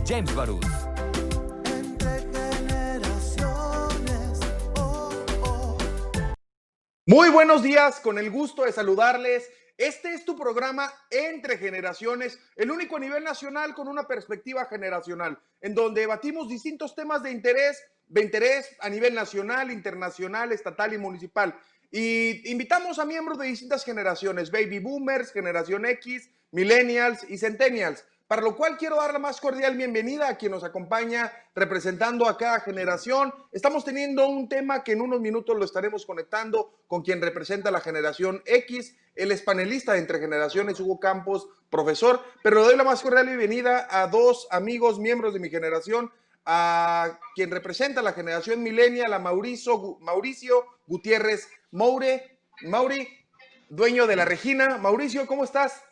James Baruth. Muy buenos días, con el gusto de saludarles. Este es tu programa Entre Generaciones, el único a nivel nacional con una perspectiva generacional, en donde debatimos distintos temas de interés a nivel nacional, internacional, estatal y municipal. Y invitamos a miembros de distintas generaciones, baby boomers, generación X, millennials y centennials, para lo cual quiero dar la más cordial bienvenida a quien nos acompaña representando a cada generación. Estamos teniendo un tema que en unos minutos lo estaremos conectando con quien representa la generación X. Él es panelista de Entre Generaciones, Hugo Campos, profesor, pero le doy la más cordial bienvenida a dos amigos, miembros de mi generación, a quien representa la generación millennial, a Mauricio Gutiérrez Mauri, dueño de La Regina. Mauricio, ¿cómo estás?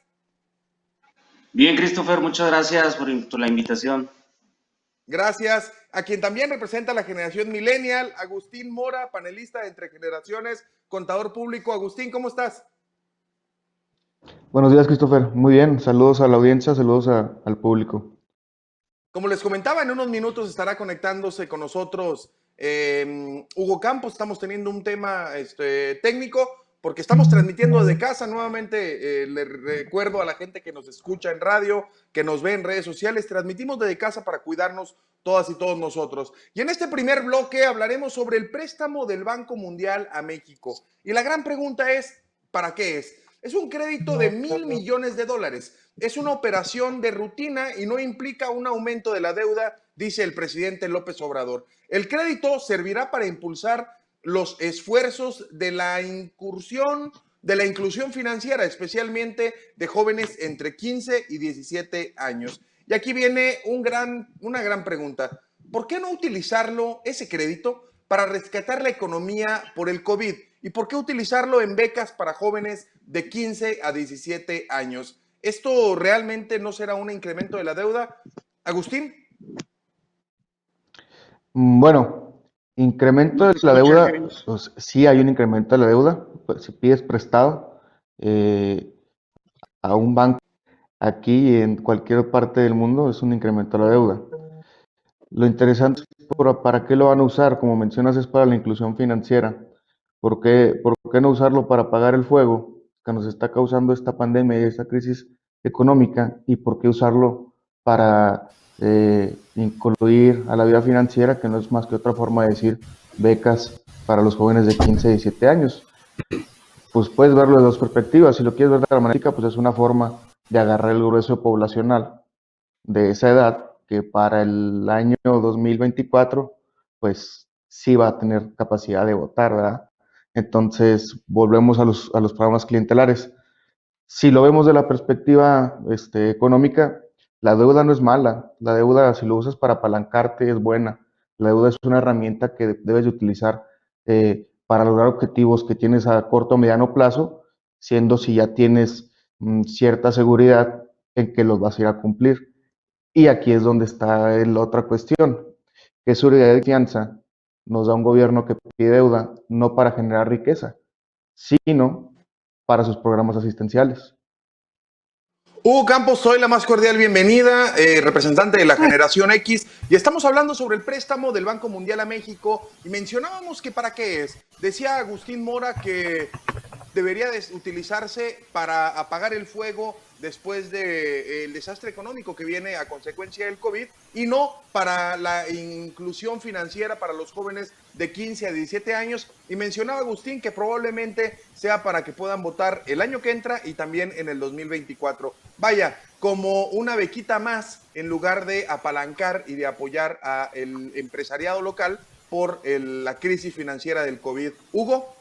Bien, Christopher, muchas gracias por la invitación. Gracias. A quien también representa la generación millennial, Agustín Mora, panelista de Entre Generaciones, contador público. Agustín, ¿cómo estás? Buenos días, Christopher. Muy bien. Saludos a la audiencia, saludos al público. Como les comentaba, en unos minutos estará conectándose con nosotros Hugo Campos. Estamos teniendo un tema técnico porque estamos transmitiendo desde casa. Nuevamente le recuerdo a la gente que nos escucha en radio, que nos ve en redes sociales, transmitimos desde casa para cuidarnos todas y todos nosotros. Y en este primer bloque hablaremos sobre el préstamo del Banco Mundial a México. Y la gran pregunta es, ¿para qué es? Es un crédito de $1,000 millones. Es una operación de rutina y no implica un aumento de la deuda, dice el presidente López Obrador. El crédito servirá para impulsar los esfuerzos de la inclusión financiera, especialmente de jóvenes entre 15 y 17 años. Y aquí viene una gran pregunta. ¿Por qué no utilizarlo, ese crédito, para rescatar la economía por el COVID? ¿Y por qué utilizarlo en becas para jóvenes de 15 a 17 años? ¿Esto realmente no será un incremento de la deuda? Agustín. Bueno, incremento de la deuda, pues sí hay un incremento de la deuda. Pues, si pides prestado a un banco aquí y en cualquier parte del mundo, es un incremento de la deuda. Lo interesante es para qué lo van a usar, como mencionas, es para la inclusión financiera. ¿Por qué no usarlo para apagar el fuego que nos está causando esta pandemia y esta crisis económica? ¿Y por qué usarlo para incluir a la vida financiera, que no es más que otra forma de decir becas para los jóvenes de 15 a 17 años? Pues puedes verlo de dos perspectivas. Si lo quieres ver de la manera, pues es una forma de agarrar el grueso poblacional de esa edad que para el año 2024 pues sí va a tener capacidad de votar, ¿verdad? Entonces volvemos a los programas clientelares. Si lo vemos de la perspectiva económica, la deuda no es mala. La deuda, si lo usas para apalancarte, es buena. La deuda es una herramienta que debes de utilizar para lograr objetivos que tienes a corto o mediano plazo, siendo si ya tienes cierta seguridad en que los vas a ir a cumplir. Y aquí es donde está la otra cuestión, que seguridad de confianza nos da un gobierno que pide deuda no para generar riqueza, sino para sus programas asistenciales. Hugo Campos, soy la más cordial bienvenida, representante de la generación X, y estamos hablando sobre el préstamo del Banco Mundial a México, y mencionábamos que para qué es. Decía Agustín Mora que debería utilizarse para apagar el fuego después del desastre económico que viene a consecuencia del COVID y no para la inclusión financiera para los jóvenes de 15 a 17 años. Y mencionaba Agustín que probablemente sea para que puedan votar el año que entra y también en el 2024. Vaya, como una bequita más en lugar de apalancar y de apoyar al empresariado local por la crisis financiera del COVID. Hugo.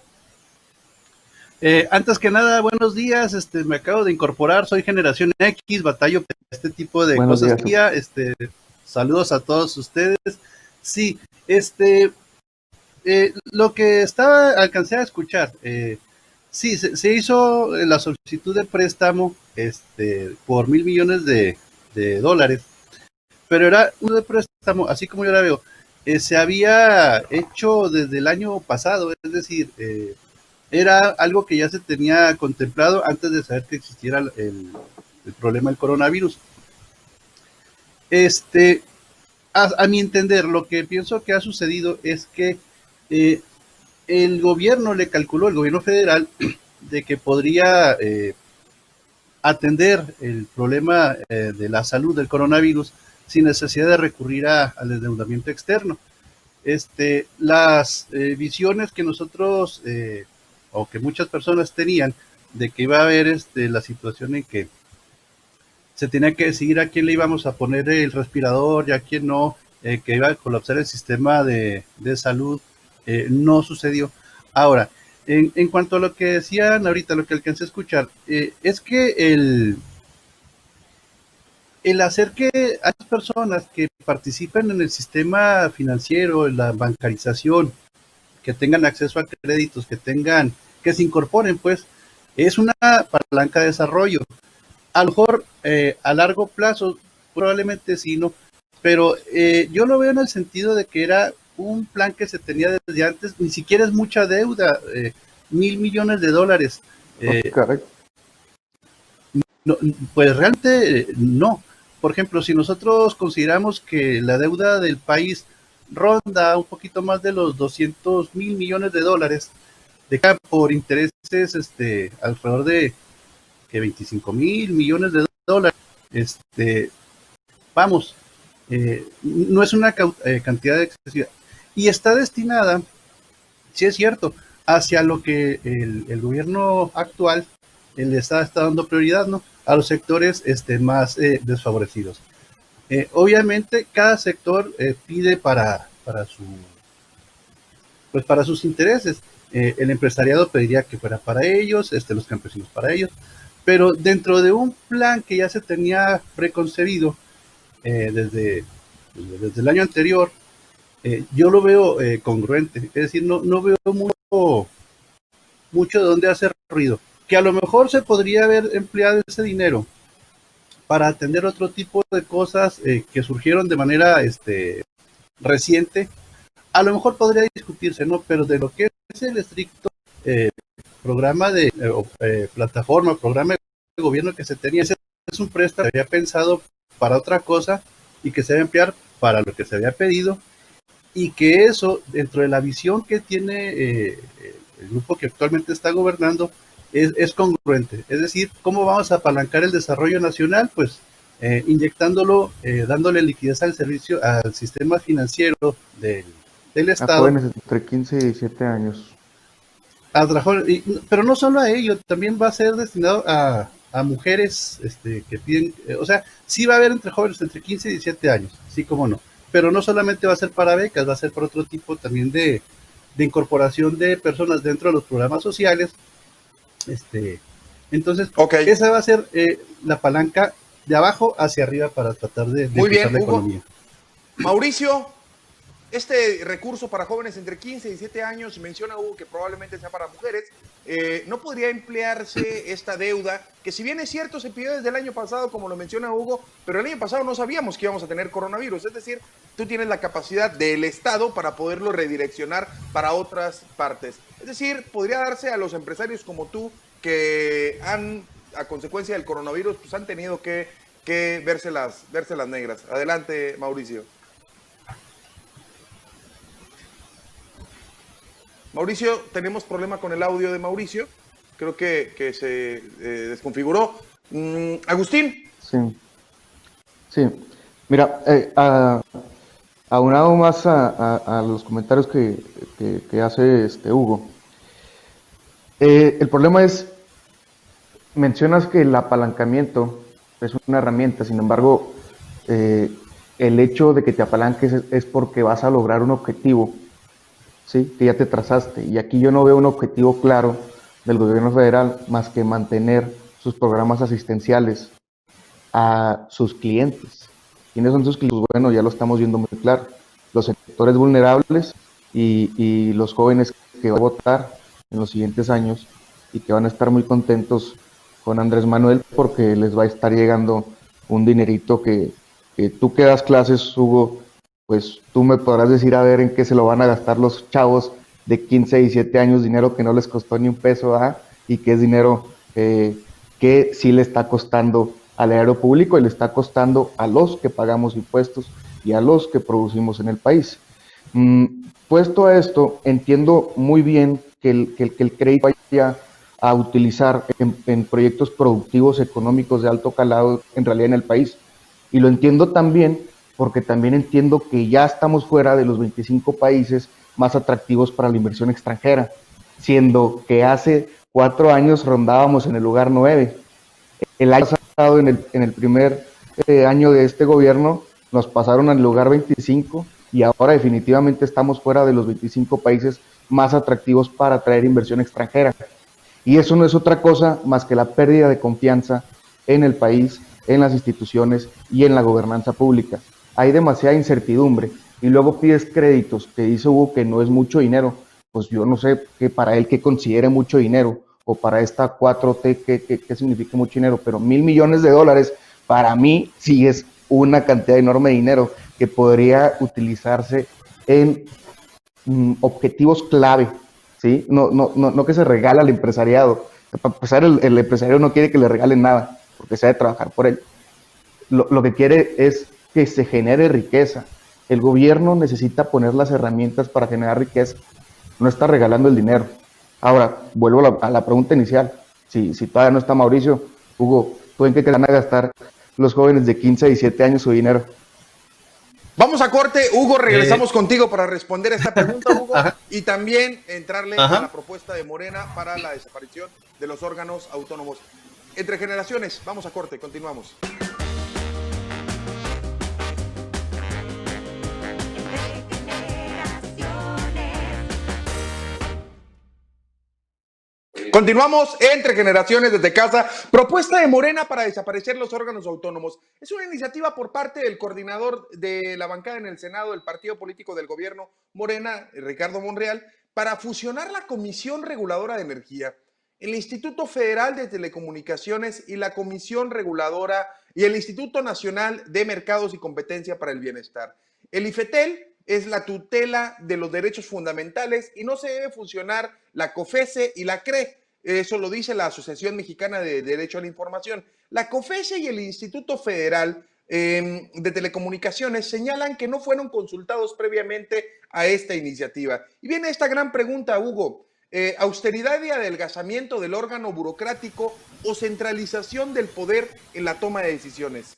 Antes que nada, buenos días, me acabo de incorporar, soy generación X, batallo por este tipo de Buenos cosas. días. Saludos a todos ustedes. Sí, lo que alcancé a escuchar, sí, se hizo la solicitud de préstamo por $1,000 millones de dólares, pero era uno de préstamo, así como yo la veo, se había hecho desde el año pasado, es decir, era algo que ya se tenía contemplado antes de saber que existiera el problema del coronavirus. A mi entender, lo que pienso que ha sucedido es que el gobierno le calculó, el gobierno federal, de que podría atender el problema de la salud del coronavirus sin necesidad de recurrir al endeudamiento externo. Las visiones que nosotros o que muchas personas tenían de que iba a haber la situación en que se tenía que decidir a quién le íbamos a poner el respirador y a quién no, que iba a colapsar el sistema de salud, no sucedió. Ahora, en cuanto a lo que decían ahorita, lo que alcancé a escuchar, es que el hacer que a las personas que participen en el sistema financiero, en la bancarización, que tengan acceso a créditos, que se incorporen, pues, es una palanca de desarrollo. A lo mejor a largo plazo, probablemente sí, ¿no? Pero yo lo veo en el sentido de que era un plan que se tenía desde antes, ni siquiera es mucha deuda, $1,000 millones. Correcto. No, pues realmente no. Por ejemplo, si nosotros consideramos que la deuda del país ronda un poquito más de los $200,000 millones, de cada por intereses alrededor de que $25,000 millones, vamos, no es una cantidad excesiva. Y está destinada, sí es cierto, hacia lo que el gobierno actual le está dando prioridad, ¿no? A los sectores más desfavorecidos. Obviamente, cada sector pide para sus intereses. El empresariado pediría que fuera para ellos, los campesinos para ellos, pero dentro de un plan que ya se tenía preconcebido desde el año anterior, yo lo veo congruente, es decir, no veo mucho de dónde hacer ruido, que a lo mejor se podría haber empleado ese dinero para atender otro tipo de cosas que surgieron de manera reciente, a lo mejor podría discutirse, ¿no? Pero de lo que es el estricto programa de plataforma, programa de gobierno que se tenía, es un préstamo que había pensado para otra cosa y que se debe emplear para lo que se había pedido, y que eso, dentro de la visión que tiene el grupo que actualmente está gobernando, es congruente. Es decir, ¿cómo vamos a apalancar el desarrollo nacional? Pues inyectándolo, dándole liquidez al sistema financiero del A Estado. jóvenes entre 15 y 17 años. Pero no solo a ello, también va a ser destinado a mujeres que piden, o sea, sí va a haber entre jóvenes entre 15 y 17 años, sí, como no, pero no solamente va a ser para becas, va a ser para otro tipo también de incorporación de personas dentro de los programas sociales. Entonces, esa va a ser la palanca de abajo hacia arriba para tratar de impulsar la economía. Mauricio, este recurso para jóvenes entre 15 y 17 años, menciona Hugo que probablemente sea para mujeres, ¿no podría emplearse esta deuda? Que si bien es cierto, se pidió desde el año pasado, como lo menciona Hugo, pero el año pasado no sabíamos que íbamos a tener coronavirus. Es decir, tú tienes la capacidad del Estado para poderlo redireccionar para otras partes. Es decir, podría darse a los empresarios como tú que a consecuencia del coronavirus, pues han tenido que verse las negras. Adelante, Mauricio. Mauricio, tenemos problema con el audio de Mauricio. Creo que se desconfiguró. Agustín. Sí. Mira, aunado más a los comentarios que hace Hugo. El problema es, mencionas que el apalancamiento es una herramienta, sin embargo, el hecho de que te apalanques es porque vas a lograr un objetivo, ¿sí? Que ya te trazaste. Y aquí yo no veo un objetivo claro del gobierno federal más que mantener sus programas asistenciales a sus clientes. ¿Quiénes son sus clientes? Pues bueno, ya lo estamos viendo muy claro. Los sectores vulnerables y los jóvenes que van a votar en los siguientes años y que van a estar muy contentos con Andrés Manuel porque les va a estar llegando un dinerito que tú que das clases, Hugo, pues tú me podrás decir a ver en qué se lo van a gastar los chavos de 15 y 17 años, dinero que no les costó ni un peso, y que es dinero que sí le está costando al erario público y le está costando a los que pagamos impuestos y a los que producimos en el país. Puesto a esto, entiendo muy bien que el crédito vaya a utilizar en proyectos productivos económicos de alto calado en realidad en el país. Y lo entiendo también porque también entiendo que ya estamos fuera de los 25 países más atractivos para la inversión extranjera, siendo que hace 4 años rondábamos en el lugar 9. El año pasado, en el primer año de este gobierno, nos pasaron al lugar 25 y ahora definitivamente estamos fuera de los 25 países más atractivos para atraer inversión extranjera. Y eso no es otra cosa más que la pérdida de confianza en el país, en las instituciones y en la gobernanza pública. Hay demasiada incertidumbre y luego pides créditos, te dice Hugo que no es mucho dinero, pues yo no sé que para él que considere mucho dinero o para esta 4T que significa mucho dinero, pero $1,000 millones para mí sí es una cantidad enorme de dinero que podría utilizarse en objetivos clave, ¿sí? No que se regala al empresariado. Para empezar, el empresario no quiere que le regalen nada, porque se ha de trabajar por él. Lo que quiere es que se genere riqueza. El gobierno necesita poner las herramientas para generar riqueza, no está regalando el dinero. Ahora, vuelvo a la pregunta inicial. Si todavía no está Mauricio, Hugo, ¿tú en qué van a gastar los jóvenes de 15 a 17 años su dinero? Vamos a corte, Hugo, regresamos contigo para responder a esta pregunta, Hugo, y también entrarle a la propuesta de Morena para la desaparición de los órganos autónomos. Entre generaciones, vamos a corte, continuamos. Continuamos entre generaciones desde casa. Propuesta de Morena para desaparecer los órganos autónomos. Es una iniciativa por parte del coordinador de la bancada en el Senado del partido político del gobierno, Morena, Ricardo Monreal, para fusionar la Comisión Reguladora de Energía, el Instituto Federal de Telecomunicaciones y la Comisión Reguladora y el Instituto Nacional de Mercados y Competencia para el Bienestar. El IFETEL es la tutela de los derechos fundamentales y no se debe fusionar la COFESE y la CRE. Eso lo dice la Asociación Mexicana de Derecho a la Información. La COFESE y el Instituto Federal de Telecomunicaciones señalan que no fueron consultados previamente a esta iniciativa. Y viene esta gran pregunta, Hugo. ¿Austeridad y adelgazamiento del órgano burocrático o centralización del poder en la toma de decisiones?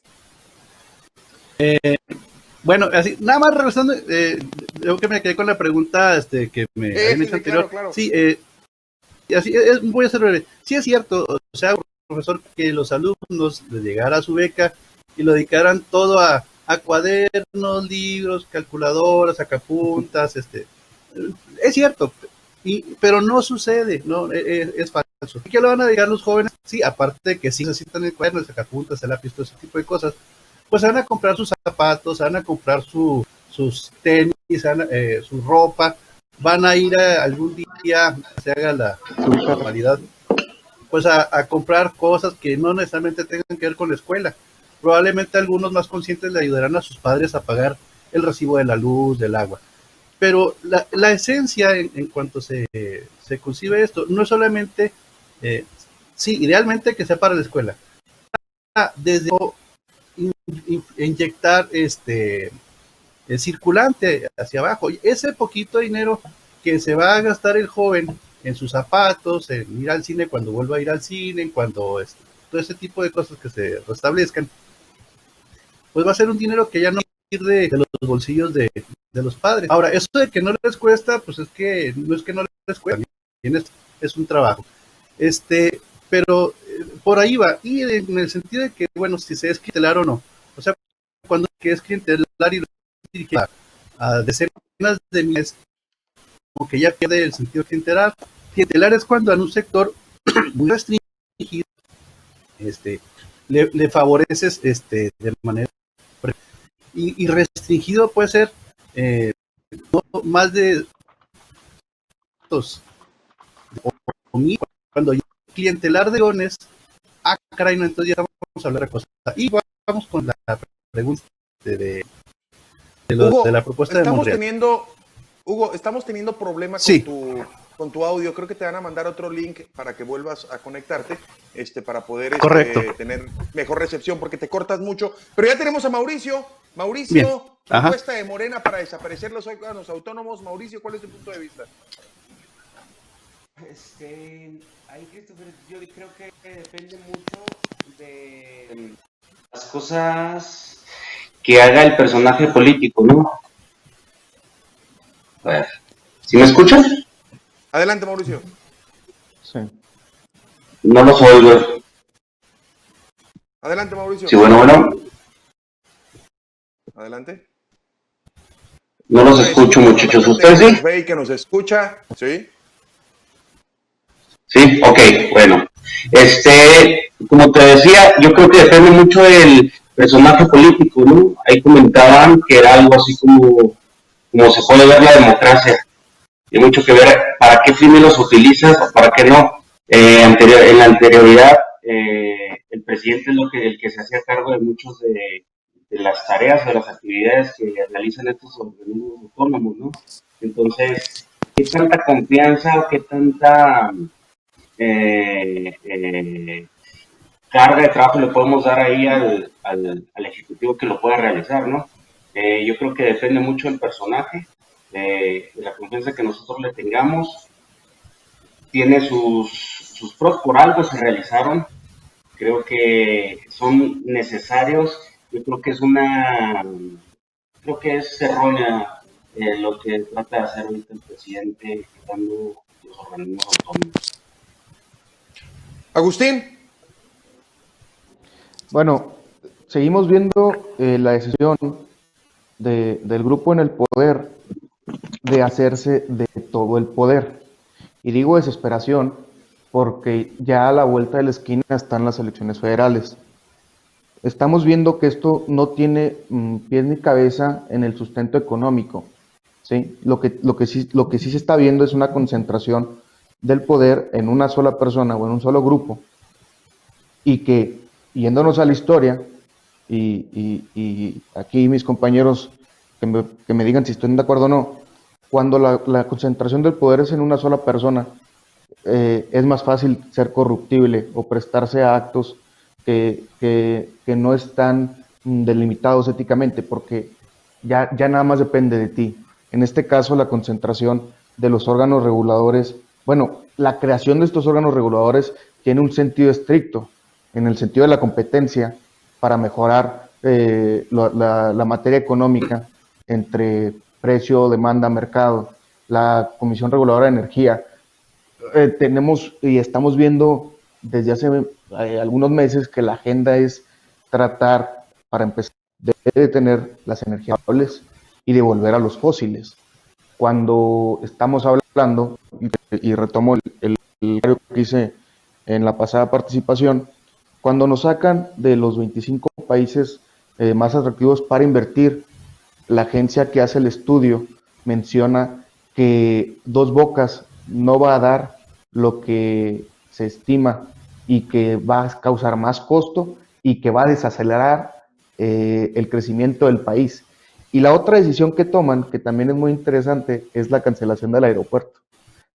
Bueno, así, nada más regresando, yo que me quedé con la pregunta que me habían hecho anterior. Claro. Sí, así voy a ser breve. Sí es cierto, o sea, profesor, que los alumnos les llegara su beca y lo dedicaran todo a cuadernos, libros, calculadoras, sacapuntas, es cierto, pero no sucede, no es falso. ¿Qué le van a dedicar los jóvenes? Sí, aparte de que sí necesitan el cuaderno, el sacapuntas, el lápiz, todo ese tipo de cosas, pues van a comprar sus zapatos, van a comprar sus tenis, su ropa, van a ir algún día, se haga la normalidad, pues a comprar cosas que no necesariamente tengan que ver con la escuela. Probablemente algunos más conscientes le ayudarán a sus padres a pagar el recibo de la luz, del agua. Pero la esencia en cuanto se concibe esto, no es solamente, sí, idealmente que sea para la escuela. Desde inyectar el circulante hacia abajo. Ese poquito dinero que se va a gastar el joven en sus zapatos, en ir al cine cuando vuelva a ir al cine, cuando todo ese tipo de cosas que se restablezcan, pues va a ser un dinero que ya no va a ir de los bolsillos de los padres. Ahora, eso de que no les cuesta, pues es que no es que no les cuesta, es un trabajo. Pero por ahí va, y en el sentido de que, bueno, si se es clientelar o no, o sea, cuando que es clientelar y lo dirige a decenas de miles, como que ya pierde el sentido clientelar. Clientelar es cuando en un sector muy restringido le favoreces de manera y restringido puede ser no más de o mil, cuando clientelar de dones, caray, no, entonces ya vamos a hablar de cosas. Y vamos con la pregunta de la propuesta de Monreal. Hugo, estamos teniendo problemas con tu audio. Creo que te van a mandar otro link para que vuelvas a conectarte. para poder Correcto. tener mejor recepción, porque te cortas mucho. Pero ya tenemos a Mauricio. Bien. Mauricio, Ajá. propuesta de Morena para desaparecer los órganos autónomos. Mauricio, ¿cuál es tu punto de vista? Ahí, Christopher, yo creo que depende mucho de Las cosas que haga el personaje político, ¿no? A ver, ¿sí me escuchan? Adelante, Mauricio. Sí. No los oigo. Adelante, Mauricio. Sí, bueno. Adelante. No los escucho, muchachos. ¿Ustedes Que sí? nos ve y que nos escucha, ¿sí? Sí, ok, bueno. Como te decía, yo creo que depende mucho del personaje político, ¿no? Ahí comentaban que era algo así como se puede ver la democracia. Hay mucho que ver para qué fines los utilizas o para qué no. En la anterioridad, el presidente es el que se hacía cargo de muchos de las tareas, de las actividades que realizan estos organismos autónomos, ¿no? Entonces, ¿qué tanta confianza o qué tanta carga de trabajo le podemos dar ahí al ejecutivo que lo pueda realizar, ¿no? Yo creo que depende mucho del personaje, de la confianza que nosotros le tengamos. Tiene sus pros, por algo se realizaron. Creo que son necesarios. Yo creo que es errónea lo que trata de hacer ahorita el presidente quitando los organismos autónomos. Agustín. Bueno, seguimos viendo la decisión del grupo en el poder de hacerse de todo el poder. Y digo desesperación porque ya a la vuelta de la esquina están las elecciones federales. Estamos viendo que esto no tiene pies ni cabeza en el sustento económico, ¿sí? Lo que sí se está viendo es una concentración del poder en una sola persona o en un solo grupo, y que, yéndonos a la historia, y aquí mis compañeros que me digan si estoy de acuerdo o no, cuando la concentración del poder es en una sola persona, es más fácil ser corruptible o prestarse a actos que no están delimitados éticamente, porque ya nada más depende de ti. En este caso, la concentración de los órganos reguladores, bueno, la creación de estos órganos reguladores tiene un sentido estricto, en el sentido de la competencia, para mejorar la materia económica entre precio, demanda, mercado. La Comisión Reguladora de Energía, tenemos y estamos viendo desde hace algunos meses que la agenda es tratar, para empezar, de detener las energías renovables y de volver a los fósiles. Cuando estamos hablando, y retomo el que hice en la pasada participación, cuando nos sacan de los 25 países más atractivos para invertir, la agencia que hace el estudio menciona que Dos Bocas no va a dar lo que se estima y que va a causar más costo y que va a desacelerar el crecimiento del país. Y la otra decisión que toman, que también es muy interesante, es la cancelación del aeropuerto.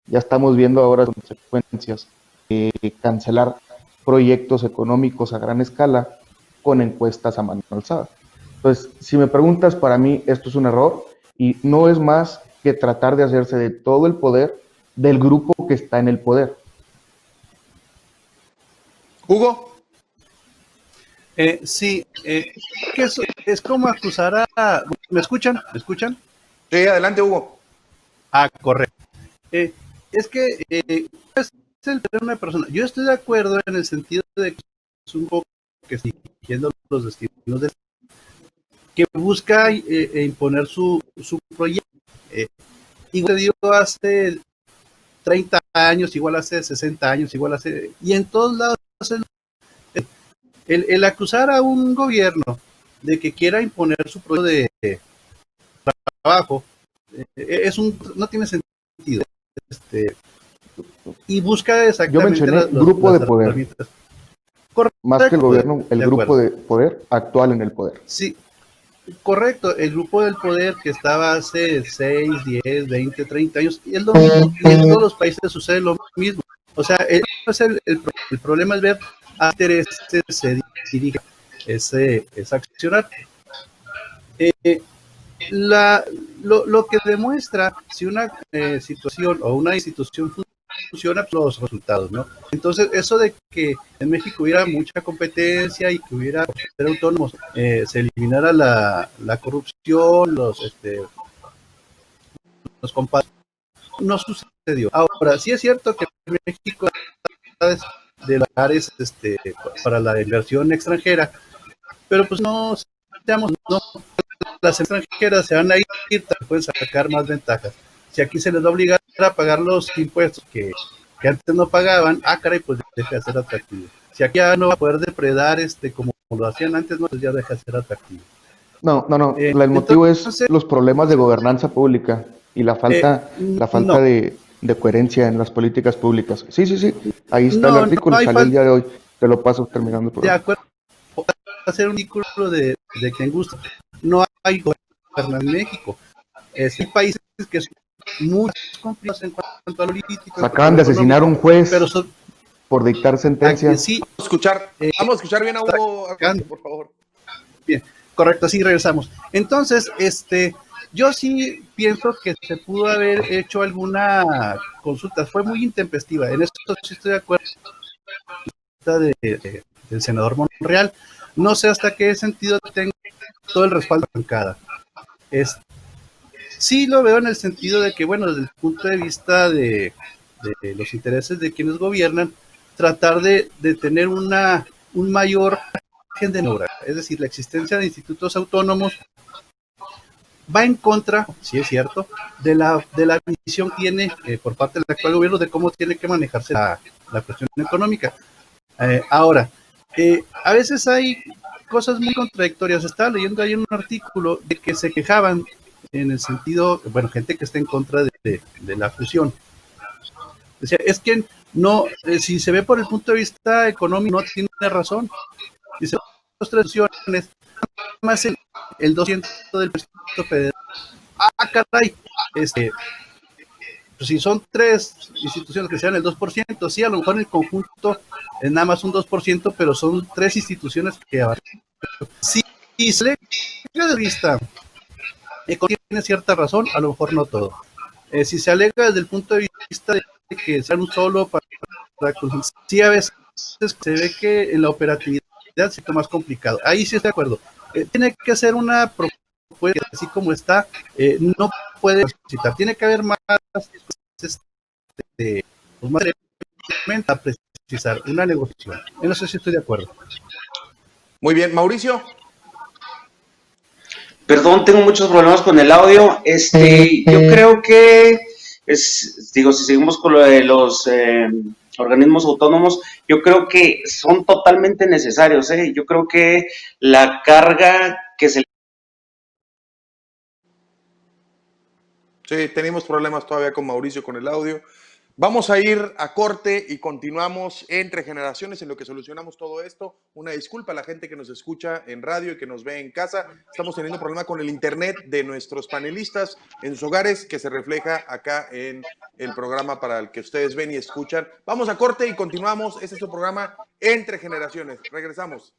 Ya estamos viendo ahora las consecuencias de cancelar proyectos económicos a gran escala con encuestas a mano alzada. Entonces, si me preguntas, para mí esto es un error y no es más que tratar de hacerse de todo el poder del grupo que está en el poder. Hugo. Sí, que es como acusar a... ¿Me escuchan? ¿Me escuchan? Sí, adelante, Hugo. Ah, correcto. Es que es el de una persona. Yo estoy de acuerdo en el sentido de que es un poco que siguiendo los destinos de que busca imponer su proyecto. Igual se dio hace 30 años, igual hace 60 años, igual hace... Y en todos lados el acusar a un gobierno de que quiera imponer su proyecto de trabajo no tiene sentido. Y busca exactamente... Yo mencioné grupo de poder. Correcto, más que el gobierno, el grupo de poder actual en el poder. Sí, correcto, el grupo del poder que estaba hace 6, 10, 20, 30 años, y es lo mismo, y en todos los países sucede lo mismo. O sea, es el problema es ver a qué intereses se dirige ese accionar. Lo que demuestra si una situación o una institución funciona, pues, los resultados, ¿no? Entonces, eso de que en México hubiera mucha competencia y que hubiera ser autónomos, se eliminara la corrupción, los compadres, no sucedió. Ahora, sí es cierto que México de lugares para la inversión extranjera, pero pues no seamos, no, las extranjeras se van a ir, pueden sacar más ventajas. Si aquí se les va a obligar a pagar los impuestos que antes no pagaban, caray, pues deja de ser atractivo. Si aquí ya no va a poder depredar como lo hacían antes, no, pues ya deja de ser atractivo. No. El motivo es los problemas de gobernanza pública y la falta no. de coherencia en las políticas públicas. Sí. Ahí está el artículo, salió falta. El día de hoy. Te lo paso terminando el programa. De acuerdo. Hacer un artículo de quien gusta. No hay gobernanza en México. Hay países que son muy complicados en cuanto a lo político. Acaban de asesinar a un juez pero por dictar sentencia. Sí, Vamos a escuchar bien a Hugo, por favor. Bien, correcto, así regresamos. Entonces, yo sí pienso que se pudo haber hecho alguna consulta. Fue muy intempestiva. En esto sí estoy de acuerdo del senador Monreal. No sé hasta qué sentido tengo todo el respaldo de la bancada. Sí lo veo en el sentido de que, bueno, desde el punto de vista de los intereses de quienes gobiernan, tratar de tener un mayor margen de maniobra. Es decir, la existencia de institutos autónomos va en contra, sí es cierto, de la visión que tiene por parte del actual gobierno de cómo tiene que manejarse la cuestión económica. Ahora, a veces hay cosas muy contradictorias. Estaba leyendo ahí un artículo de que se quejaban en el sentido, bueno, gente que está en contra de la fusión. Decía, es que no, si se ve por el punto de vista económico, no tiene razón. Dice, las tres fusiones, más el 2% del presupuesto federal. Caray, pues si son tres instituciones que sean el 2%, sí, a lo mejor en el conjunto es nada más un 2%, pero son tres instituciones que abarcan. Sí, y se le de vista tiene cierta razón, a lo mejor no todo. Si se alega desde el punto de vista de que sean un solo para sí, a veces se ve que en la operatividad se es más complicado. Ahí sí estoy de acuerdo. Tiene que ser una propuesta así como está, no puede citar. Tiene que haber más más a precisar una negociación. En eso sí estoy de acuerdo. Muy bien, Mauricio. Perdón, tengo muchos problemas con el audio. Yo creo que si seguimos con lo de los organismos autónomos, yo creo que son totalmente necesarios. Yo creo que la carga que se... Sí, tenemos problemas todavía con Mauricio con el audio. Vamos a ir a corte y continuamos entre generaciones en lo que solucionamos todo esto. Una disculpa a la gente que nos escucha en radio y que nos ve en casa. Estamos teniendo problema con el internet de nuestros panelistas en sus hogares, que se refleja acá en el programa para el que ustedes ven y escuchan. Vamos a corte y continuamos. Este es su programa Entre Generaciones. Regresamos.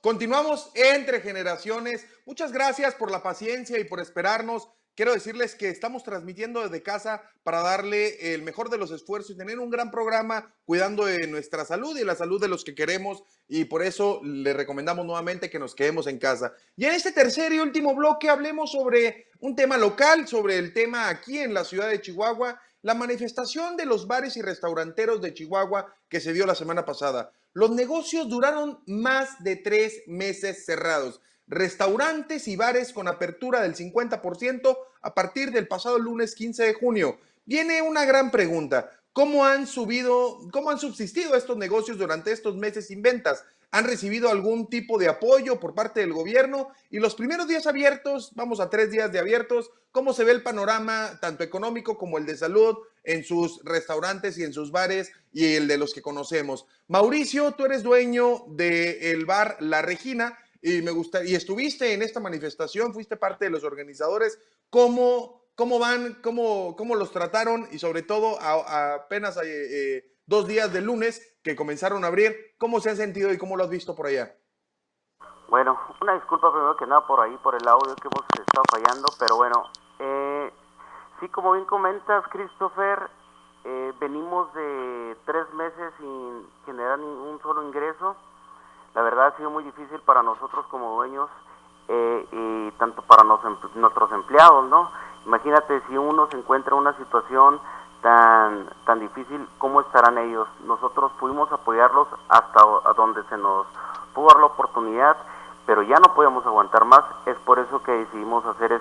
Continuamos entre generaciones. Muchas gracias por la paciencia y por esperarnos. Quiero decirles que estamos transmitiendo desde casa para darle el mejor de los esfuerzos y tener un gran programa cuidando de nuestra salud y la salud de los que queremos, y por eso le recomendamos nuevamente que nos quedemos en casa. Y en este tercer y último bloque hablemos sobre un tema local, sobre el tema aquí en la ciudad de Chihuahua, la manifestación de los bares y restauranteros de Chihuahua que se dio la semana pasada. Los negocios duraron más de 3 meses cerrados. Restaurantes y bares con apertura del 50% a partir del pasado lunes 15 de junio. Viene una gran pregunta. ¿Cómo han subsistido estos negocios durante estos meses sin ventas? ¿Han recibido algún tipo de apoyo por parte del gobierno? Y los primeros días abiertos, vamos a 3 días de abiertos, ¿cómo se ve el panorama tanto económico como el de salud en sus restaurantes y en sus bares y el de los que conocemos? Mauricio, tú eres dueño del bar La Regina y y estuviste en esta manifestación, fuiste parte de los organizadores. ¿Cómo van? ¿Cómo los trataron? Y sobre todo, apenas 2 días del lunes que comenzaron a abrir, ¿cómo se han sentido y cómo lo has visto por allá? Bueno, una disculpa primero que nada por ahí, por el audio que hemos estado fallando, pero bueno, sí, como bien comentas, Christopher, venimos de 3 meses sin generar ningún solo ingreso. La verdad ha sido muy difícil para nosotros como dueños y tanto para nuestros empleados, ¿no? Imagínate si uno se encuentra en una situación tan difícil, ¿cómo estarán ellos? Nosotros pudimos apoyarlos hasta a donde se nos pudo dar la oportunidad, pero ya no podíamos aguantar más. Es por eso que decidimos hacer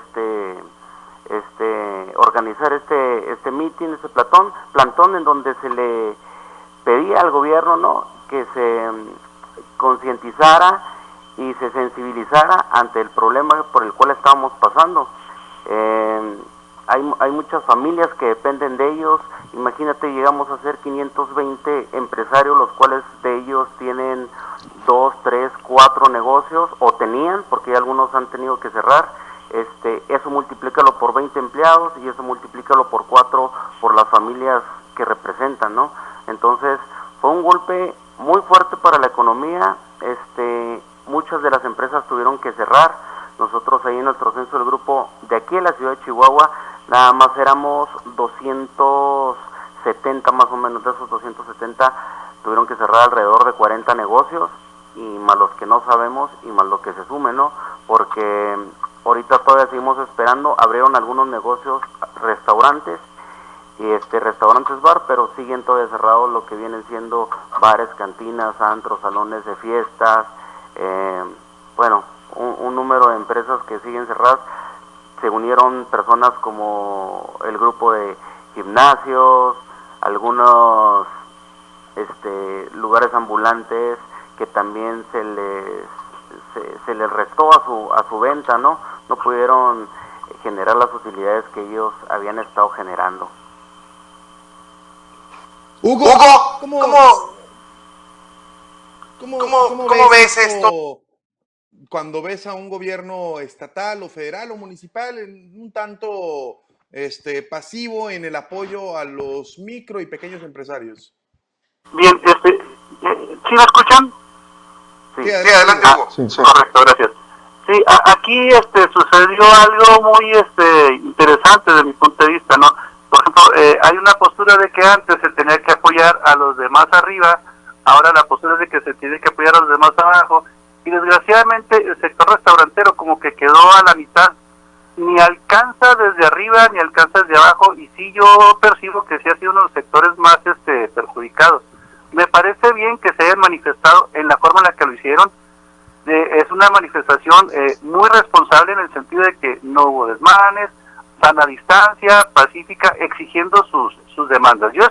organizar este meeting, este plantón en donde se le pedía al gobierno, ¿no?, que se concientizara y se sensibilizara ante el problema por el cual estábamos pasando. Hay muchas familias que dependen de ellos. Imagínate, llegamos a ser 520 empresarios, los cuales de ellos tienen 2, 3, 4 negocios, o tenían, porque algunos han tenido que cerrar. Eso multiplícalo por 20 empleados y eso multiplícalo por 4 por las familias que representan, ¿no? Entonces, fue un golpe muy fuerte para la economía. Muchas de las empresas tuvieron que cerrar. Nosotros ahí en nuestro censo del grupo de aquí en la ciudad de Chihuahua, nada más éramos 270 más o menos. De esos 270 tuvieron que cerrar alrededor de 40 negocios, y más los que no sabemos y más lo que se sume, ¿no? Porque ahorita todavía seguimos esperando. Abrieron algunos negocios, restaurantes y restaurantes bar, pero siguen todavía cerrados lo que vienen siendo bares, cantinas, antros, salones de fiestas, bueno, un número de empresas que siguen cerradas. Se unieron personas como el grupo de gimnasios, algunos lugares ambulantes que también se les restó a su venta, ¿no? No pudieron generar las utilidades que ellos habían estado generando. Hugo, ¿cómo ves esto cuando ves a un gobierno estatal o federal o municipal un tanto pasivo en el apoyo a los micro y pequeños empresarios? Bien, ¿sí me escuchan? Sí, adelante, Hugo. Sí. Correcto, gracias. Sí, aquí sucedió algo muy interesante desde mi punto de vista, ¿no? Por ejemplo, hay una postura de que antes se tenía que apoyar a los demás arriba, ahora la postura es de que se tiene que apoyar a los demás abajo, y desgraciadamente el sector restaurantero como que quedó a la mitad, ni alcanza desde arriba ni alcanza desde abajo, y sí yo percibo que sí ha sido uno de los sectores más perjudicados. Me parece bien que se hayan manifestado en la forma en la que lo hicieron. Es una manifestación muy responsable en el sentido de que no hubo desmanes, sana distancia, pacífica, exigiendo sus demandas. Yo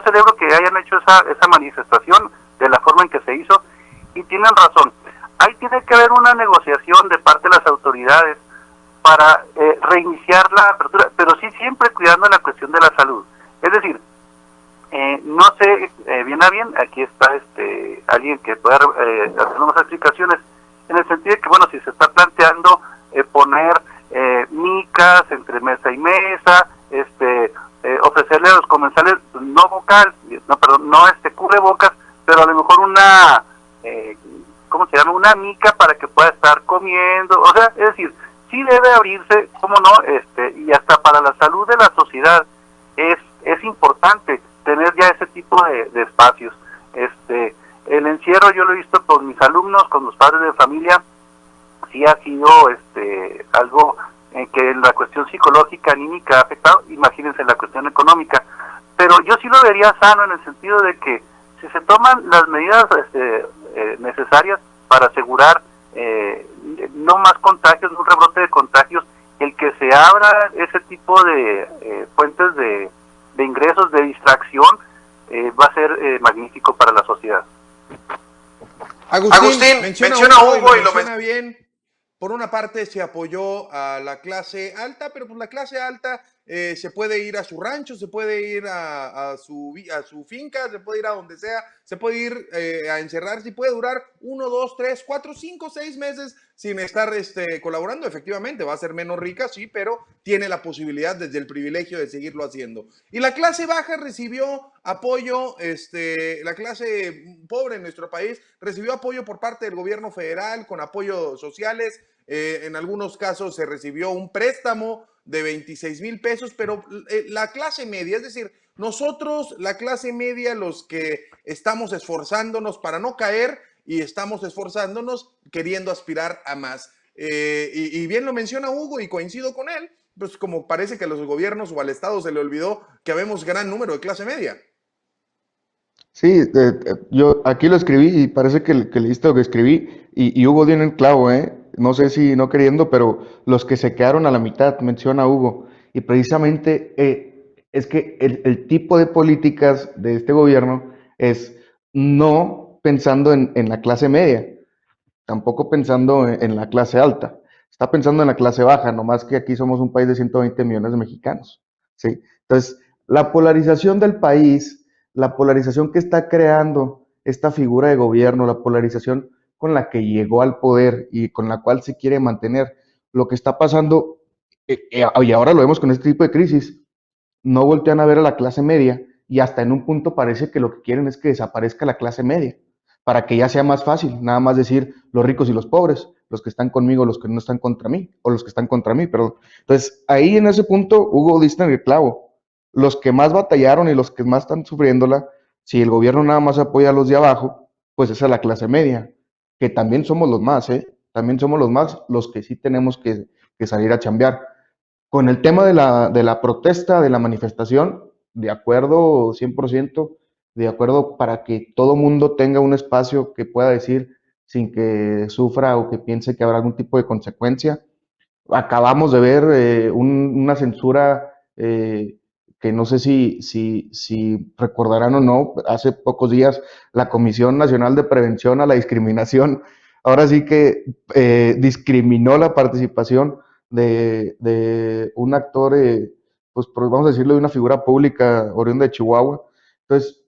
celebro que hayan hecho esa manifestación de la forma en que se hizo, y tienen razón. Ahí tiene que haber una negociación de parte de las autoridades para reiniciar la apertura, pero sí siempre cuidando la cuestión de la salud. Es decir, no sé, bien a bien, aquí está alguien que pueda hacer unas explicaciones, en el sentido de que, bueno, si se está planteando poner micas entre mesa y mesa, ofrecerle a los comensales no cubrebocas, pero a lo mejor una, una mica para que pueda estar comiendo, o sea, es decir, sí debe abrirse, cómo no, y hasta para la salud de la sociedad es importante tener ya ese tipo de espacios. El encierro yo lo he visto con mis alumnos, con los padres de familia, sí ha sido algo que la cuestión psicológica, anímica ha afectado, imagínense la cuestión económica, pero yo sí lo vería sano en el sentido de que si se toman las medidas necesarias para asegurar no más contagios, un rebrote de contagios, el que se abra ese tipo de fuentes de ingresos, de distracción, va a ser magnífico para la sociedad. Agustín, menciona a Hugo y lo menciona bien. Por una parte se apoyó a la clase alta, pero pues la clase alta se puede ir a su rancho, se puede ir a su finca, se puede ir a donde sea, se puede ir a encerrarse y puede durar 1, 2, 3, 4, 5, 6 meses sin estar colaborando. Efectivamente, va a ser menos rica, sí, pero tiene la posibilidad desde el privilegio de seguirlo haciendo. Y la clase baja recibió apoyo, la clase pobre en nuestro país recibió apoyo por parte del gobierno federal con apoyos sociales. En algunos casos se recibió un préstamo de 26,000 pesos, pero la clase media, es decir, nosotros, la clase media, los que estamos esforzándonos para no caer y estamos esforzándonos queriendo aspirar a más. Y bien lo menciona Hugo y coincido con él, pues como parece que a los gobiernos o al Estado se le olvidó que habemos gran número de clase media. Sí, yo aquí lo escribí y parece que leíste lo que escribí y Hugo dio en el clavo, ¿eh? No sé si no queriendo, pero los que se quedaron a la mitad, menciona Hugo. Y precisamente es que el tipo de políticas de este gobierno es no pensando en la clase media, tampoco pensando en la clase alta, está pensando en la clase baja, nomás que aquí somos un país de 120 millones de mexicanos, ¿sí? Entonces, la polarización del país, la polarización que está creando esta figura de gobierno, la polarización con la que llegó al poder y con la cual se quiere mantener, lo que está pasando, y ahora lo vemos con este tipo de crisis, no voltean a ver a la clase media y hasta en un punto parece que lo que quieren es que desaparezca la clase media, para que ya sea más fácil, nada más decir los ricos y los pobres, los que están conmigo, los que no están contra mí, o los que están contra mí, perdón. Entonces, ahí en ese punto, Hugo diste en el clavo. Los que más batallaron y los que más están sufriéndola, si el gobierno nada más apoya a los de abajo, pues esa es la clase media, que también somos los más, ¿eh? También somos los más, los que sí tenemos que salir a chambear. Con el tema de la protesta, de la manifestación, de acuerdo 100%, de acuerdo para que todo mundo tenga un espacio que pueda decir sin que sufra o que piense que habrá algún tipo de consecuencia. Acabamos de ver una censura que no sé si recordarán o no, hace pocos días la Comisión Nacional de Prevención a la Discriminación, ahora sí que discriminó la participación de un actor, pues vamos a decirlo, de una figura pública oriunda de Chihuahua. Entonces,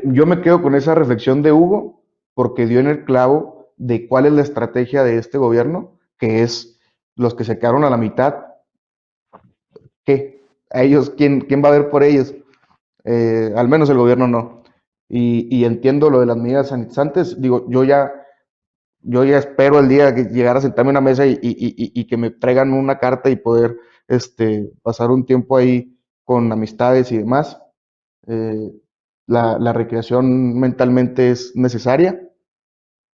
yo me quedo con esa reflexión de Hugo, porque dio en el clavo de cuál es la estrategia de este gobierno, que es los que se quedaron a la mitad, ¿qué? ¿A ellos quién va a ver por ellos? Al menos el gobierno no. Y entiendo lo de las medidas sanitizantes, digo, yo ya espero el día que llegar a sentarme a una mesa y que me traigan una carta y poder pasar un tiempo ahí con amistades y demás. Eh, la recreación mentalmente es necesaria,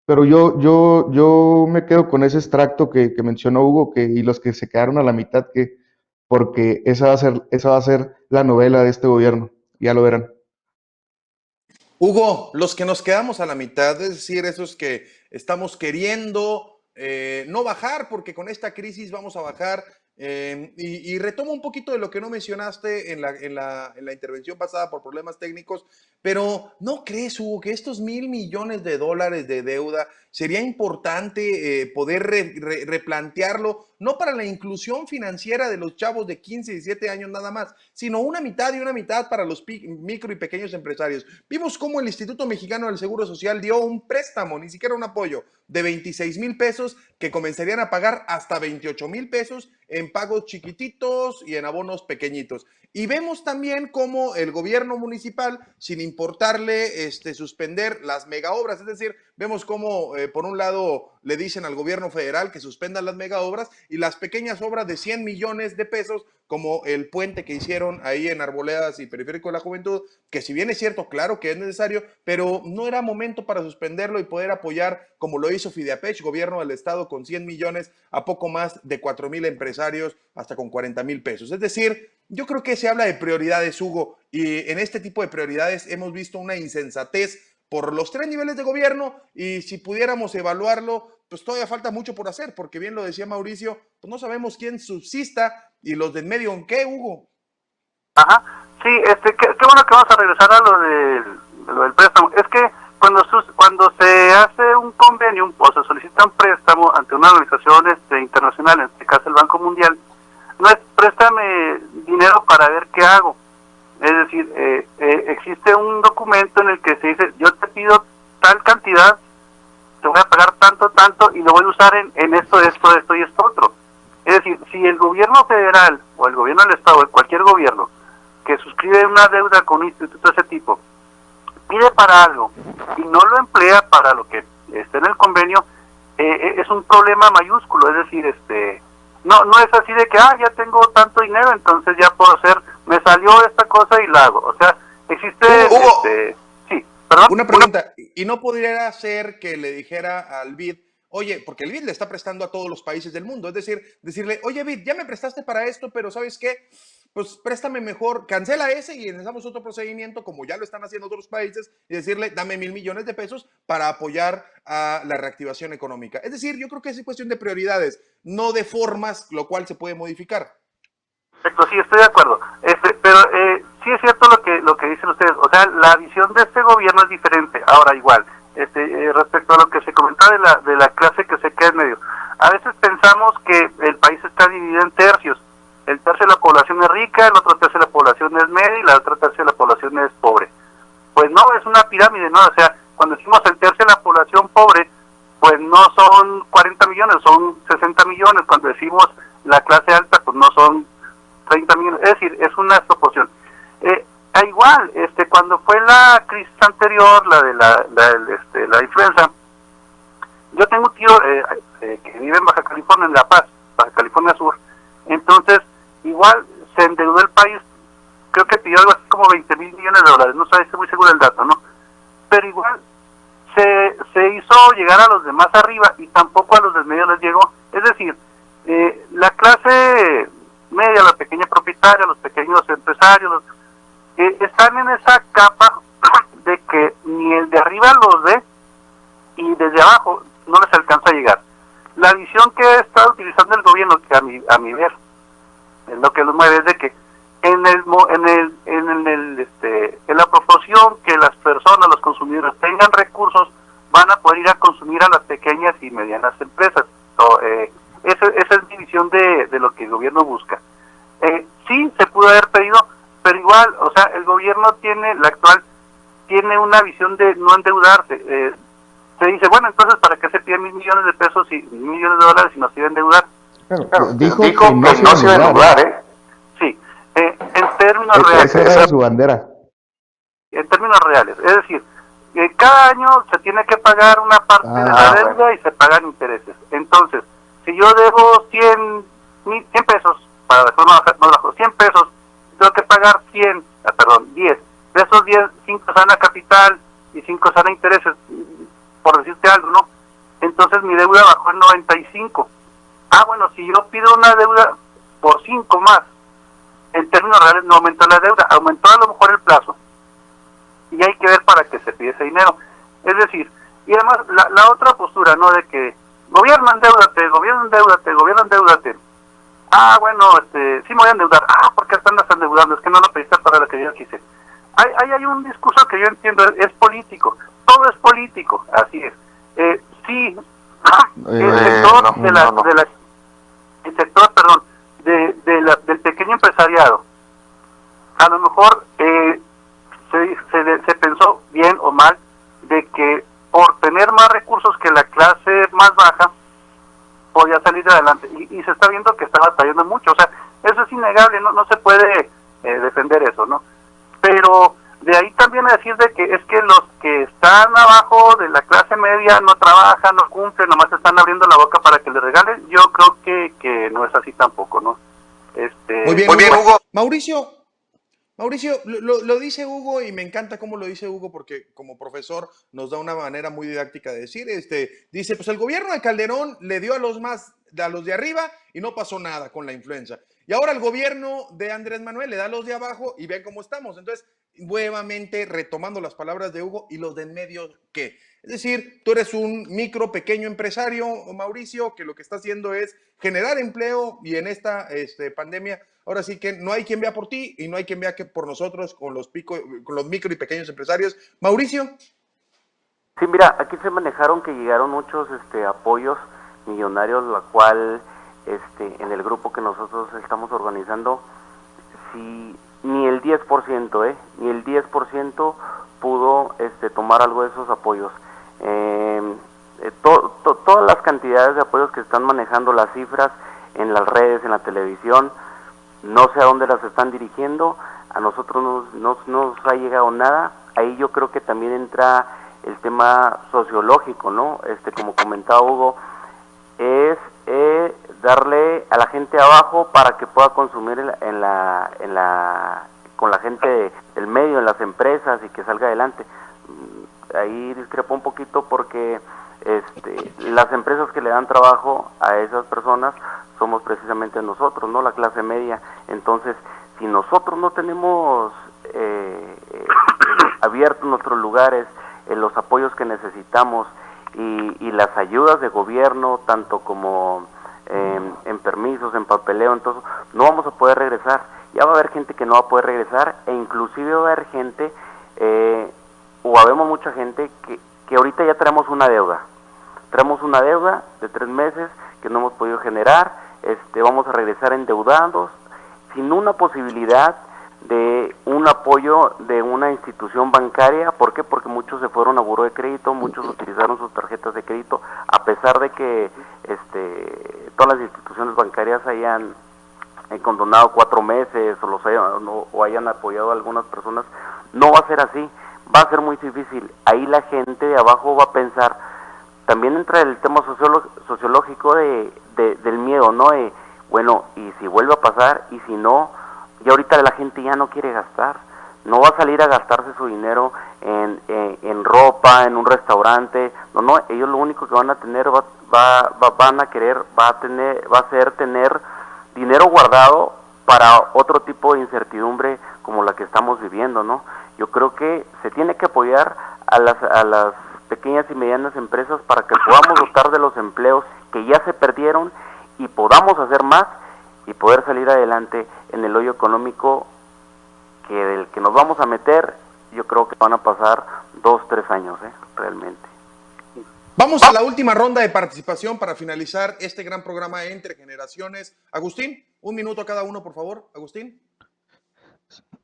pero yo me quedo con ese extracto que mencionó Hugo y los que se quedaron a la mitad, porque esa va a ser la novela de este gobierno, ya lo verán. Hugo, los que nos quedamos a la mitad, es decir, esos que estamos queriendo no bajar, porque con esta crisis vamos a bajar. Y retomo un poquito de lo que no mencionaste en la intervención pasada por problemas técnicos, pero ¿no crees, Hugo, que estos $1,000 millones de deuda sería importante poder replantearlo, no para la inclusión financiera de los chavos de 15, 17 años nada más, sino una mitad y una mitad para los micro y pequeños empresarios? Vimos cómo el Instituto Mexicano del Seguro Social dio un préstamo, ni siquiera un apoyo, de 26,000 pesos que comenzarían a pagar hasta 28,000 pesos en pagos chiquititos y en abonos pequeñitos. Y vemos también cómo el gobierno municipal, sin importarle suspender las megaobras, es decir, vemos cómo por un lado le dicen al gobierno federal que suspendan las megaobras y las pequeñas obras de 100 millones de pesos, como el puente que hicieron ahí en Arboledas y Periférico de la Juventud, que si bien es cierto, claro que es necesario, pero no era momento para suspenderlo y poder apoyar, como lo hizo Fidiapech, gobierno del estado, con 100 millones a poco más de 4,000 empresarios, hasta con 40,000 pesos. Es decir, yo creo que se habla de prioridades, Hugo, y en este tipo de prioridades hemos visto una insensatez por los 3 niveles de gobierno, y si pudiéramos evaluarlo, pues todavía falta mucho por hacer, porque bien lo decía Mauricio, pues no sabemos quién subsista y los del medio en qué, Hugo. Ajá, sí, qué bueno que vamos a regresar a lo del préstamo. Es que cuando se hace un convenio o se solicita un préstamo ante una organización internacional, en este caso el Banco Mundial, no es préstame dinero para ver qué hago. Es decir, existe un documento en el que se dice, yo te pido tal cantidad, te voy a pagar tanto, y lo voy a usar en esto y esto otro. Es decir, si el gobierno federal o el gobierno del estado, cualquier gobierno que suscribe una deuda con un instituto de ese tipo, pide para algo y no lo emplea para lo que esté en el convenio, es un problema mayúsculo. Es decir, no es así de que ya tengo tanto dinero, entonces ya puedo hacer, me salió esta cosa y la hago. O sea, existe Hugo, sí, perdón. una pregunta, ¿y no pudiera ser que le dijera al BID, oye, porque el BID le está prestando a todos los países del mundo, es decir, decirle, oye BID, ya me prestaste para esto, pero ¿sabes qué? Pues préstame mejor, cancela ese y empezamos otro procedimiento como ya lo están haciendo otros países y decirle, dame 1,000 millones de pesos para apoyar a la reactivación económica. Es decir, yo creo que es cuestión de prioridades, no de formas, lo cual se puede modificar. Perfecto, sí, estoy de acuerdo. Pero sí es cierto lo que dicen ustedes. O sea, la visión de este gobierno es diferente. Ahora, igual, respecto a lo que se comentaba de la clase que se queda en medio. A veces pensamos que el país está dividido en tercios. El tercio de la población es rica, el otro tercio de la población es media y la otra tercio de la población es pobre. Pues no, es una pirámide, ¿no? O sea, cuando decimos el tercio de la población pobre, pues no son 40 millones, son 60 millones. Cuando decimos la clase alta, pues no son 30 millones. Es decir, es una proporción. Igual, cuando fue la crisis anterior, la de la influenza, yo tengo un tío que vive en Baja California, en La Paz, Baja California Sur. Entonces, igual se endeudó el país, creo que pidió algo así como 20 mil millones de dólares, no estoy muy seguro del dato, ¿no? Pero igual se hizo llegar a los demás arriba y tampoco a los del medio les llegó. Es decir, la clase media, la pequeña propietaria, los pequeños empresarios, están en esa capa de que ni el de arriba los ve y desde abajo no les alcanza a llegar. La visión que ha estado utilizando el gobierno, que a mi ver es lo que los mueve, es de que en la proporción que las personas, los consumidores tengan recursos, van a poder ir a consumir a las pequeñas y medianas empresas. Esa es mi visión de lo que el gobierno busca. Sí, se pudo haber pedido, pero igual, o sea, el gobierno la actual tiene una visión de no endeudarse. Se dice, bueno, entonces, ¿para qué se piden 1,000 millones de pesos y 1,000 millones de dólares si nos iba a endeudar? Claro, dijo que no se iba a endeudar, ¿eh? Sí, en términos reales. Esa era su bandera. En términos reales, es decir, cada año se tiene que pagar una parte de la deuda y se pagan intereses. Entonces, si yo debo 100 pesos, para dejarlo más bajo, 100 pesos, tengo que pagar 10. De esos 10, 5 se van a capital y 5 se van a intereses, por decirte algo, ¿no? Entonces mi deuda bajó en 95. Bueno, si yo pido una deuda por 5 más, en términos reales no aumentó la deuda, aumentó a lo mejor el plazo. Y hay que ver para qué se pide ese dinero. Es decir, y además la otra postura, ¿no? De que gobierno endeúdate. Bueno, sí me voy a endeudar. ¿Por qué andas endeudando? Es que no lo pediste para lo que yo quise. Hay un discurso que yo entiendo, es político. Todo es político, así es. Sí, el sector del pequeño empresariado, a lo mejor se pensó bien o mal de que por tener más recursos que la clase más baja podía salir adelante y se está viendo que está batallando mucho. O sea, eso es innegable, no se puede defender eso, ¿no? Pero de ahí también decir de que es que los que están abajo de la clase media no trabajan, no cumplen, nomás están abriendo la boca para que les regalen. Yo creo que no es así tampoco, ¿no? Muy bien, Hugo. Mauricio, lo dice Hugo y me encanta cómo lo dice Hugo porque como profesor nos da una manera muy didáctica de decir, dice, pues el gobierno de Calderón le dio a los de arriba y no pasó nada con la influenza. Y ahora el gobierno de Andrés Manuel le da a los de abajo y vean cómo estamos. Entonces, nuevamente retomando las palabras de Hugo, ¿y los de en medio qué? Es decir, tú eres un pequeño empresario, Mauricio, que lo que está haciendo es generar empleo y en esta pandemia, ahora sí que no hay quien vea por ti y no hay quien vea por nosotros con los micro y pequeños empresarios. Mauricio. Sí, mira, aquí se manejaron que llegaron muchos apoyos millonarios, la cual en el grupo que nosotros estamos organizando, si ni el 10%, ni el 10% pudo tomar algo de esos apoyos. Todas las cantidades de apoyos que están manejando, las cifras en las redes, en la televisión, no sé a dónde las están dirigiendo, a nosotros no nos ha llegado nada. Ahí yo creo que también entra el tema sociológico, ¿no? Como comentaba Hugo, es darle a la gente abajo para que pueda consumir con la gente del medio, en las empresas, y que salga adelante. Ahí discrepo un poquito porque las empresas que le dan trabajo a esas personas somos precisamente nosotros, ¿no? La clase media. Entonces, si nosotros no tenemos abiertos nuestros lugares, los apoyos que necesitamos y las ayudas de gobierno, tanto como en permisos, en papeleo, entonces no vamos a poder regresar. Ya va a haber gente que no va a poder regresar, e inclusive va a haber gente, o habemos mucha gente que ahorita ya tenemos una deuda. Traemos una deuda de 3 meses que no hemos podido generar, vamos a regresar endeudados, sin una posibilidad de un apoyo de una institución bancaria. ¿Por qué? Porque muchos se fueron a buró de crédito, muchos utilizaron sus tarjetas de crédito, a pesar de que todas las instituciones bancarias hayan condonado 4 meses o hayan apoyado a algunas personas. No va a ser así, va a ser muy difícil. Ahí la gente de abajo va a pensar. También entra el tema sociológico del miedo, ¿no? Bueno, y si vuelve a pasar, y si no, y ahorita la gente ya no quiere gastar, no va a salir a gastarse su dinero en ropa, en un restaurante. No, ellos lo único que van a tener va a ser tener dinero guardado para otro tipo de incertidumbre como la que estamos viviendo, ¿no? Yo creo que se tiene que apoyar a las pequeñas y medianas empresas para que podamos dotar de los empleos que ya se perdieron y podamos hacer más y poder salir adelante en el hoyo económico del que nos vamos a meter. Yo creo que van a pasar 2-3 años, realmente. Vamos a la última ronda de participación para finalizar este gran programa Entre Generaciones. Agustín, 1 minuto cada uno, por favor. Agustín.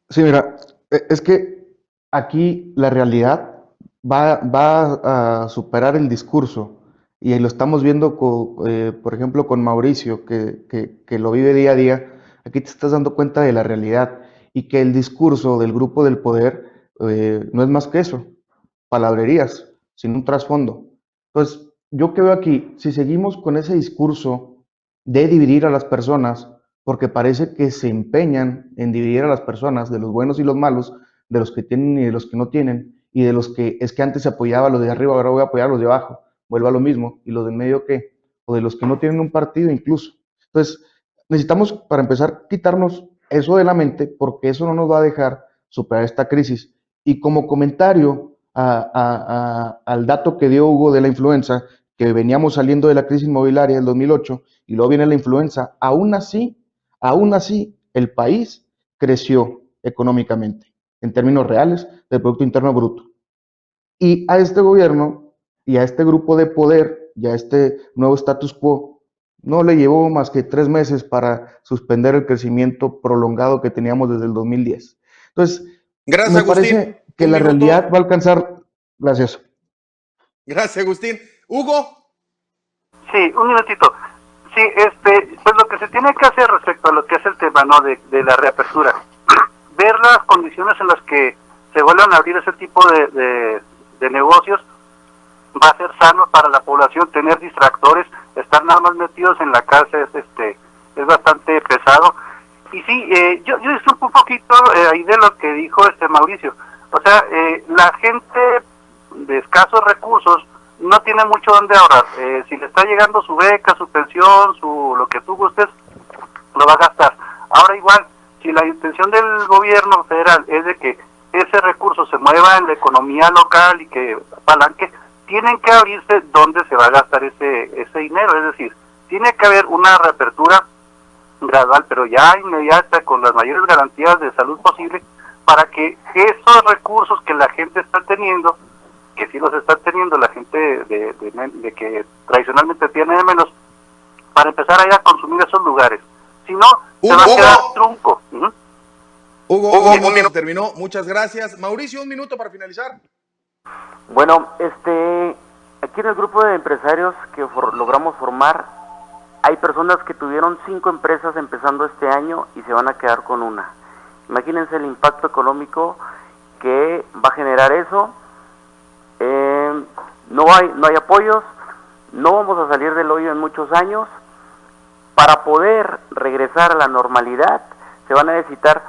Sí, mira, es que aquí la realidad va a superar el discurso, y lo estamos viendo, por ejemplo, con Mauricio, que lo vive día a día. Aquí te estás dando cuenta de la realidad, y que el discurso del grupo del poder no es más que eso, palabrerías, sin un trasfondo. Entonces, yo que veo aquí, si seguimos con ese discurso de dividir a las personas, porque parece que se empeñan en dividir a las personas, de los buenos y los malos, de los que tienen y de los que no tienen, y de los que es que antes se apoyaba a los de arriba, ahora voy a apoyar a los de abajo, vuelvo a lo mismo, y los de en medio qué, o de los que no tienen un partido incluso. Entonces, necesitamos, para empezar, quitarnos eso de la mente, porque eso no nos va a dejar superar esta crisis. Y como comentario al dato que dio Hugo de la influenza, que veníamos saliendo de la crisis inmobiliaria del 2008, y luego viene la influenza, aún así, el país creció económicamente, en términos reales del Producto Interno Bruto. Y a este gobierno y a este grupo de poder y a este nuevo status quo no le llevó más que 3 meses para suspender el crecimiento prolongado que teníamos desde el 2010. Entonces, gracias, me Agustín. parece que la realidad va a alcanzar. Gracias. Gracias, Agustín. Hugo. Sí, un minutito. Sí, pues lo que se tiene que hacer respecto a lo que es el tema, ¿no?, de la reapertura, ver las condiciones en las que se vuelvan a abrir ese tipo de negocios. Va a ser sano para la población tener distractores. Estar nada más metidos en la casa es bastante pesado. Y sí, yo disculpo un poquito ahí de lo que dijo Mauricio. O sea, la gente de escasos recursos no tiene mucho donde ahorrar. Si le está llegando su beca, su pensión, lo que tú gustes, lo va a gastar. Ahora igual, si la intención del gobierno federal es de que ese recurso se mueva en la economía local y que apalanque, tienen que abrirse dónde se va a gastar ese dinero. Es decir, tiene que haber una reapertura gradual, pero ya inmediata, con las mayores garantías de salud posible, para que esos recursos que la gente está teniendo, que sí los están teniendo la gente de que tradicionalmente tiene de menos, para empezar a ir a consumir esos lugares. Si no, se va a quedar trunco. Hugo, un minuto terminó. Muchas gracias. Mauricio, un minuto para finalizar. Bueno, aquí en el grupo de empresarios que logramos formar, hay personas que tuvieron 5 empresas empezando este año y se van a quedar con una. Imagínense el impacto económico que va a generar eso. No hay apoyos, no vamos a salir del hoyo en muchos años. Para poder regresar a la normalidad se van a necesitar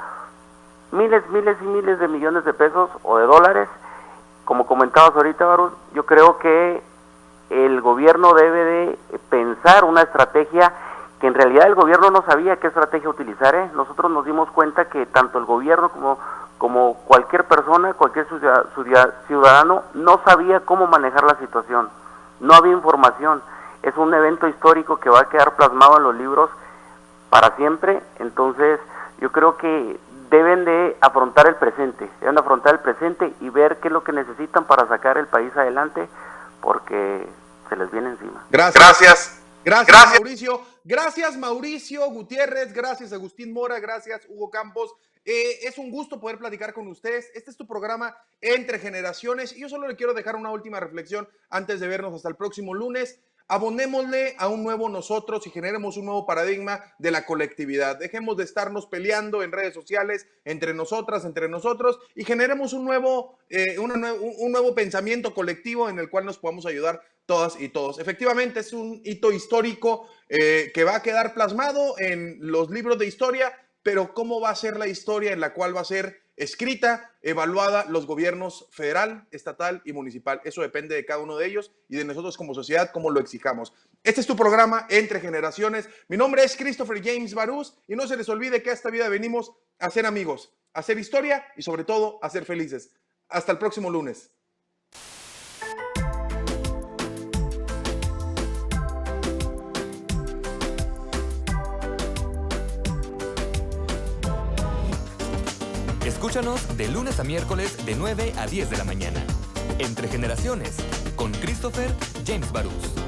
miles y miles de millones de pesos o de dólares. Como comentabas ahorita, Baruch, yo creo que el gobierno debe de pensar una estrategia que en realidad el gobierno no sabía qué estrategia utilizar. Nosotros nos dimos cuenta que tanto el gobierno como cualquier persona, cualquier ciudadano, no sabía cómo manejar la situación. No había información. Es un evento histórico que va a quedar plasmado en los libros para siempre. Entonces, yo creo que deben de afrontar el presente. Deben de afrontar el presente y ver qué es lo que necesitan para sacar el país adelante, porque se les viene encima. Gracias, Mauricio. Gracias, Mauricio Gutiérrez. Gracias, Agustín Mora. Gracias, Hugo Campos. Es un gusto poder platicar con ustedes. Este es tu programa Entre Generaciones. Y yo solo le quiero dejar una última reflexión antes de vernos hasta el próximo lunes. Abonémosle a un nuevo nosotros y generemos un nuevo paradigma de la colectividad. Dejemos de estarnos peleando en redes sociales entre nosotras, entre nosotros, y generemos un nuevo pensamiento colectivo en el cual nos podamos ayudar todas y todos. Efectivamente, es un hito histórico que va a quedar plasmado en los libros de historia, pero ¿cómo va a ser la historia en la cual va a ser escrita, evaluada los gobiernos federal, estatal y municipal? Eso depende de cada uno de ellos y de nosotros como sociedad, cómo lo exijamos. Este es tu programa Entre Generaciones. Mi nombre es Christopher James Baruch y no se les olvide que a esta vida venimos a ser amigos, a hacer historia y sobre todo a ser felices. Hasta el próximo lunes. Escúchanos de lunes a miércoles de 9 a 10 de la mañana. Entre Generaciones, con Christopher James Baruch.